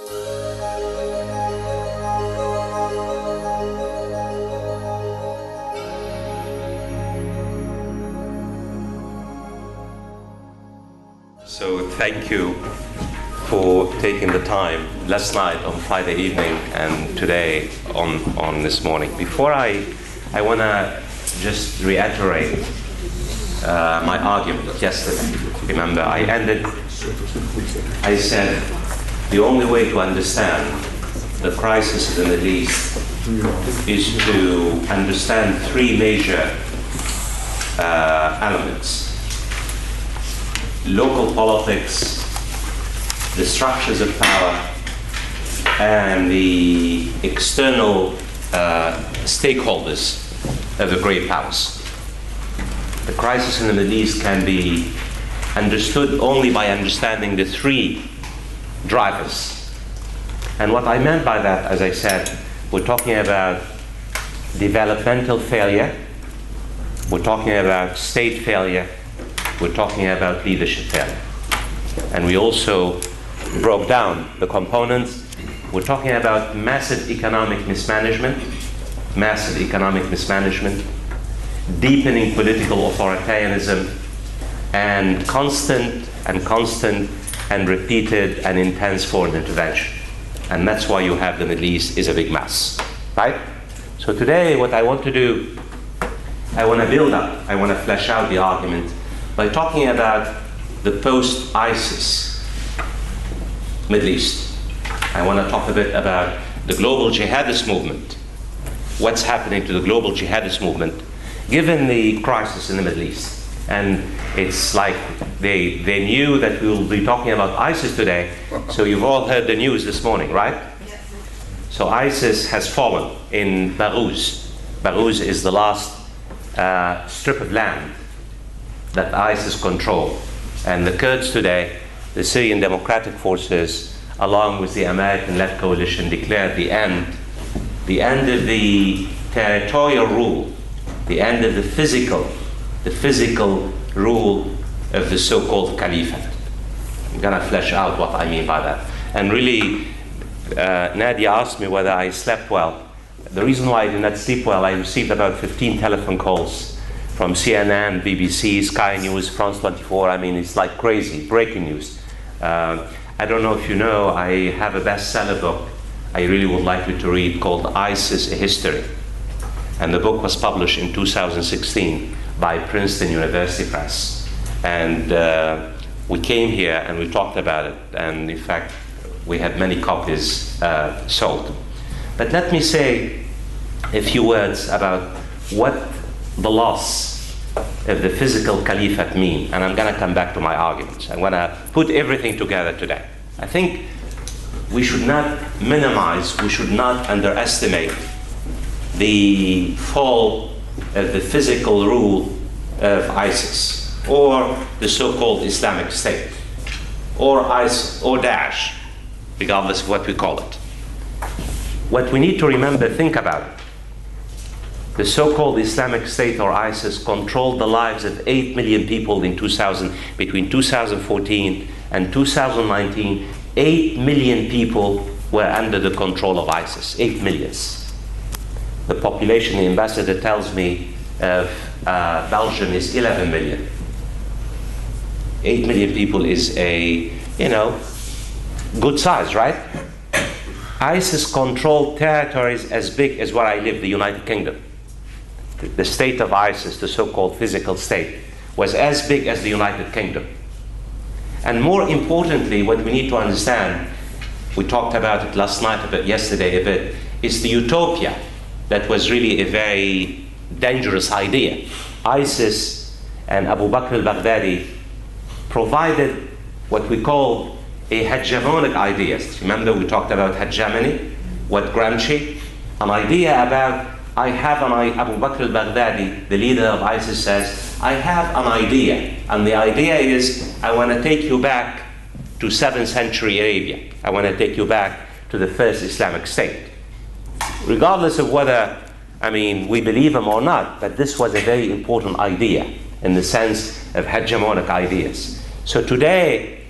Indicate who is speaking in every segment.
Speaker 1: So thank you for taking the time last night on Friday evening and today on this morning. Before I want to just reiterate my argument yesterday. Remember, I said the only way to understand the crisis in the Middle East is to understand three major elements: local politics, the structures of power, and the external stakeholders of the great powers. The crisis in the Middle East can be understood only by understanding the three drivers. And what I meant by that, as I said, we're talking about developmental failure, we're talking about state failure, we're talking about leadership failure. And we also broke down the components. We're talking about massive economic mismanagement, deepening political authoritarianism, and constant and repeated and intense foreign intervention. And that's why you have the Middle East is a big mess, right? So today what I want to do, I want to build up, I want to flesh out the argument by talking about the post-ISIS Middle East. I want to talk a bit about the global jihadist movement, what's happening to the global jihadist movement given the crisis in the Middle East. And it's like they knew that we will be talking about ISIS today, so you've all heard the news this morning, right? Yes. So ISIS has fallen in Baghuz. Baghuz is the last strip of land that ISIS control. And the Kurds today, the Syrian Democratic Forces, along with the American-led coalition, declared the end of the territorial rule, the end of the physical rule of the so-called Caliphate. I'm gonna flesh out what I mean by that. And really, Nadia asked me whether I slept well. The reason why I did not sleep well, I received about 15 telephone calls from CNN, BBC, Sky News, France 24. I mean, it's like crazy, breaking news. I don't know if you know, I have a bestseller book I really would like you to read called ISIS: A History. And the book was published in 2016 by Princeton University Press. And we came here and we talked about it. And in fact, we had many copies sold. But let me say a few words about what the loss of the physical caliphate mean, and I'm going to come back to my arguments. I'm going to put everything together today. I think we should not minimize, we should not underestimate the fall of the physical rule of ISIS, or the so-called Islamic State, or ISIS, or Daesh, regardless of what we call it. What we need to remember, think about it. The so-called Islamic State or ISIS controlled the lives of 8 million people in between 2014 and 2019. 8 million people were under the control of ISIS, 8 million. The population, the ambassador tells me, of Belgium is 11 million. 8 million people is a, good size, right? ISIS controlled territories as big as where I live, the United Kingdom. The state of ISIS, the so-called physical state, was as big as the United Kingdom. And more importantly, what we need to understand, we talked about it last night a bit, yesterday a bit, is the utopia that was really a very dangerous idea. ISIS and Abu Bakr al-Baghdadi provided what we call a hegemonic idea. Remember we talked about hegemony, what Gramsci, an idea about Abu Bakr al-Baghdadi, the leader of ISIS, says, I have an idea, and the idea is, I want to take you back to 7th century Arabia. I want to take you back to the first Islamic State. Regardless of whether, we believe him or not, but this was a very important idea in the sense of hegemonic ideas. So today,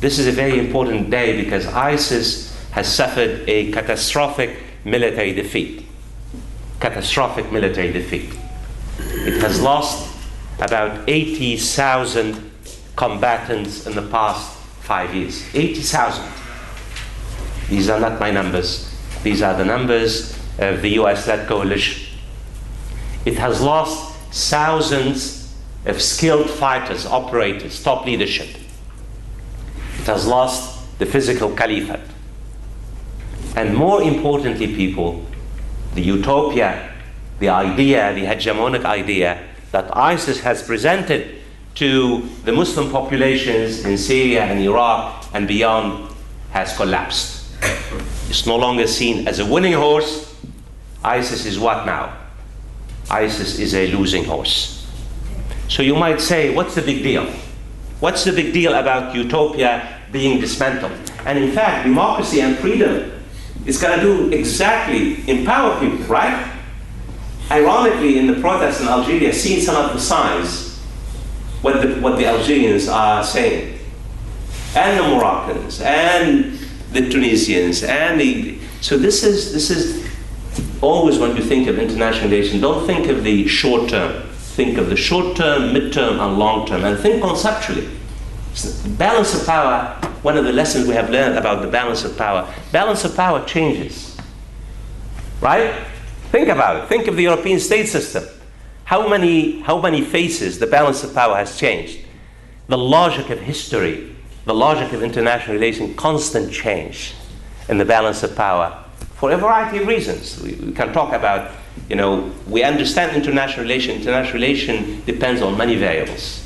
Speaker 1: the This is a very important day because ISIS has suffered a catastrophic military defeat. Catastrophic military defeat. It has lost about 80,000 combatants in the past 5 years. 80,000. These are not my numbers. These are the numbers of the US-led coalition. It has lost thousands of skilled fighters, operators, top leadership. It has lost the physical caliphate. And more importantly, people, the utopia, the idea, the hegemonic idea that ISIS has presented to the Muslim populations in Syria and Iraq and beyond has collapsed. It's no longer seen as a winning horse. ISIS is what now? ISIS is a losing horse. So you might say, what's the big deal? What's the big deal about utopia being dismantled? And in fact, democracy and freedom is going to do exactly, empower people, right? Ironically, in the protests in Algeria, seeing some of the signs, what the Algerians are saying, and the Moroccans, and the Tunisians, and so this is always when you think of international relations, don't think of the short term. Think of the short term, mid-term, and long term, and think conceptually. Balance of power, one of the lessons we have learned about the balance of power changes, right? Think about it. Think of the European state system. How many faces the balance of power has changed? The logic of history, the logic of international relations, constant change in the balance of power for a variety of reasons. We can talk about, we understand international relation. International relation depends on many variables.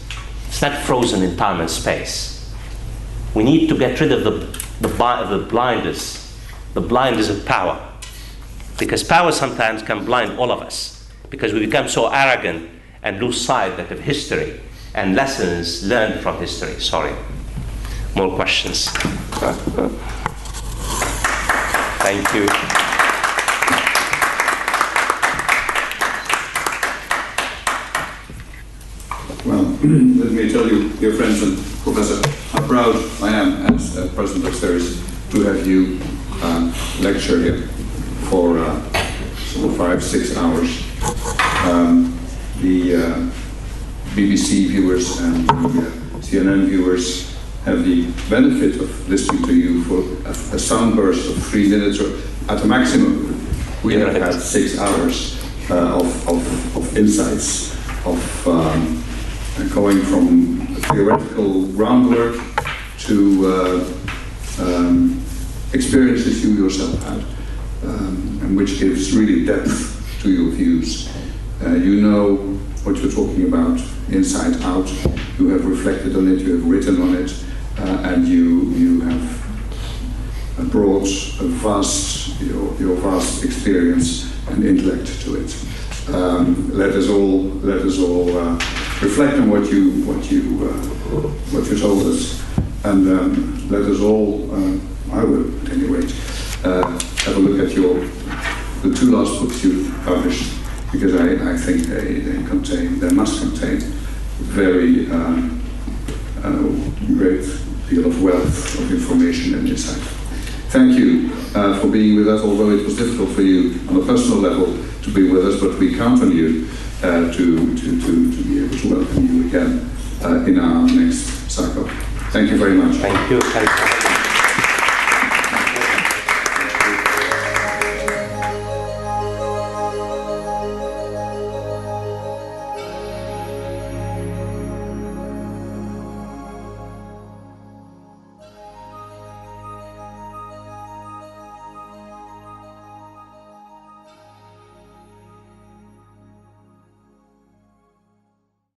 Speaker 1: It's not frozen in time and space. We need to get rid of the blinders of power. Because power sometimes can blind all of us. Because we become so arrogant and lose sight of history and lessons learned from history. Sorry. More questions? Thank you.
Speaker 2: Well, let me tell you, dear friends and Professor, how proud I am as President of CERIS to have you lecture here for 5-6 hours. The BBC viewers and the CNN viewers have the benefit of listening to you for a sound burst of 3 minutes, or at the maximum. We have had 6 hours of insights, of going from theoretical groundwork to experiences you yourself had, and which gives really depth to your views. You know what you're talking about inside out. You have reflected on it, you have written on it, and you have brought your vast experience and intellect to it. Let us all reflect on what you told us, and let us all, I will at any rate, have a look at the 2 last books you've published, because I think they must contain very great deal of wealth of information and insight. Thank you for being with us, although it was difficult for you on a personal level to be with us, but we count on you to be able to welcome you again in our next cycle. Thank you very much.
Speaker 1: Thank you.